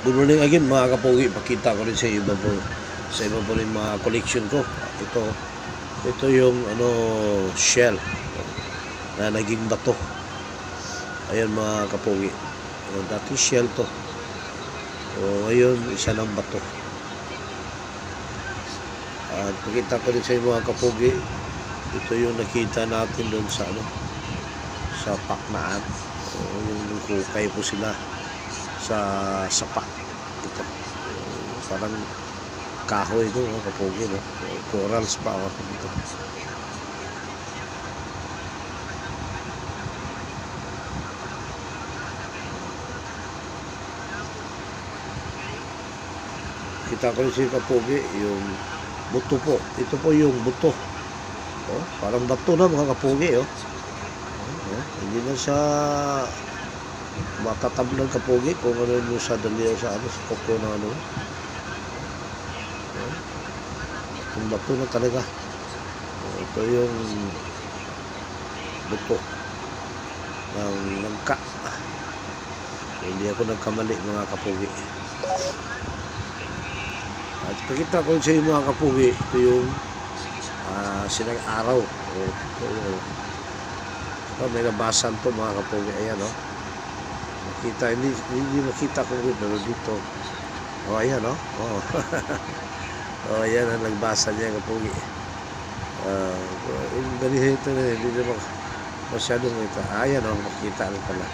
Good morning again mga kapogi. Pakita ko rin sa iba po, rin mga collection ko. Ito yung shell na naging bato. Ayan mga kapogi. Dating shell to. Ngayon isa ng bato. At pakita ko rin sa mga kapogi. Ito yung nakita natin doon sa sa Paknaan. Yung kukay po sila sa sapa. Ito parang kahoy ito, kapogi, no? Corals pa ako dito. Kita ko rin si kapogi yung buto po. Ito po yung buto. Parang bato na mga kapogi. Hindi na siya matatablang kapogi kung ano yung sa dali sa koko na yung bato na talaga. Ito yung buto ng langka. Hindi ako nagkamali mga kapogi. At pakita ko sa inyo mga kapogi, ito yung sinang araw. May nabasan to mga kapogi. Ayan makita, hindi makita ko rin pero dito. Ayan ayan ang nagbasa niya kapogi. Ito na hindi naman masyadong ito. Ayan makita rin pala.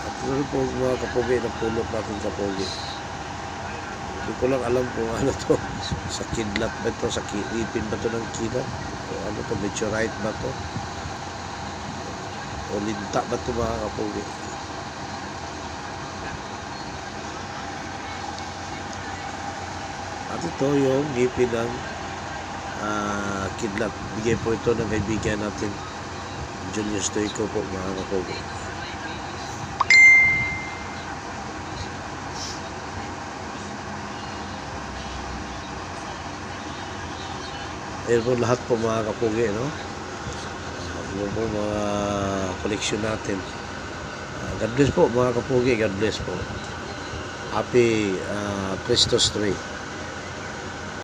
At ito po mga kapogi, napulot natin kapogi. Hindi ko lang alam kung ano to. Sa kidlat ba ito? Sa ipin ba ito ng kidlat? O ano to? Meteorite ba ito? O linta ba ito mga kapogi? At ito yung ngipin ng kidlat. Bigay po ito ng kaibigan natin, Julius Stoico po mga kapogi. Ayan po lahat po mga kapogi, no? Ayan po mga collection natin. God bless po mga kapogi, God bless po. Happy Christmas Day.